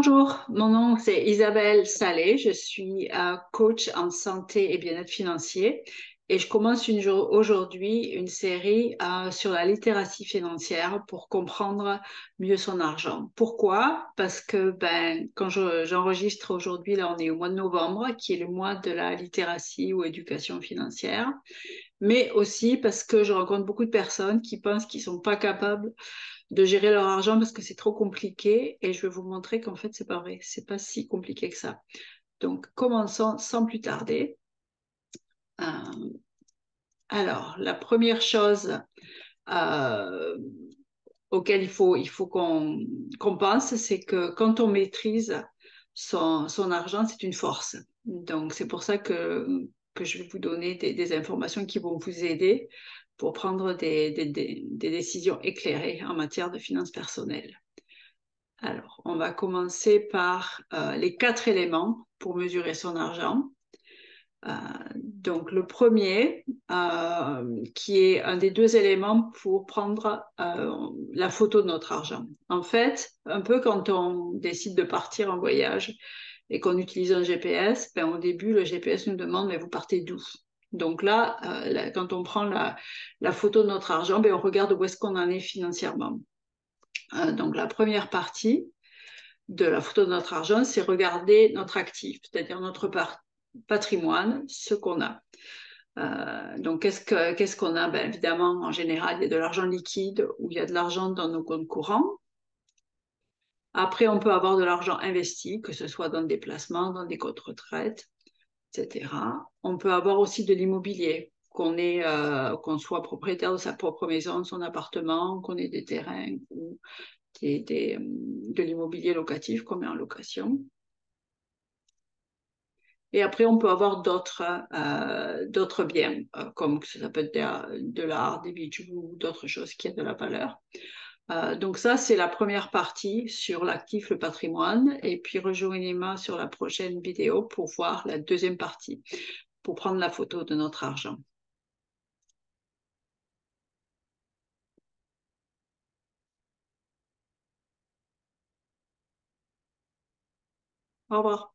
Bonjour, mon nom c'est Isabelle Salé, je suis coach en santé et bien-être financier et je commence aujourd'hui une série sur la littératie financière pour comprendre mieux son argent. Pourquoi? Parce que quand j'enregistre aujourd'hui, là on est au mois de novembre, qui est le mois de la littératie ou éducation financière, mais aussi parce que je rencontre beaucoup de personnes qui pensent qu'ils sont pas capables de gérer leur argent parce que c'est trop compliqué et je vais vous montrer qu'en fait c'est pas vrai, c'est pas si compliqué que ça. Donc commençons sans plus tarder. Euh, alors la première chose euh, auquel il faut qu'on pense, c'est que quand on maîtrise son argent, c'est une force. Donc c'est pour ça que je vais vous donner des informations qui vont vous aider pour prendre des décisions éclairées en matière de finances personnelles. Alors, on va commencer par les 4 éléments pour mesurer son argent. Euh, donc, le premier, qui est un des 2 éléments pour prendre la photo de notre argent. En fait, un peu quand on décide de partir en voyage et qu'on utilise un GPS, au début, le GPS nous demande, mais vous partez d'où? Donc là, quand on prend la photo de notre argent, on regarde où est-ce qu'on en est financièrement. Donc, la première partie, de la photo de notre argent, c'est regarder notre actif, c'est-à-dire notre patrimoine, ce qu'on a. Donc, qu'est-ce qu'on a? Évidemment, en général, il y a de l'argent liquide ou il y a de l'argent dans nos comptes courants. Après, on peut avoir de l'argent investi, que ce soit dans des placements, dans des comptes retraite, etc. On peut avoir aussi de l'immobilier, qu'on soit propriétaire de sa propre maison, de son appartement, qu'on ait des terrains ou de l'immobilier locatif qu'on met en location. Et après, on peut avoir d'autres biens, comme ça peut être de l'art, des bijoux ou d'autres choses qui ont de la valeur. Donc ça, c'est la première partie sur l'actif, le patrimoine. Et puis rejoignez-moi sur la prochaine vidéo pour voir la deuxième partie, pour prendre la photo de notre argent. Au revoir.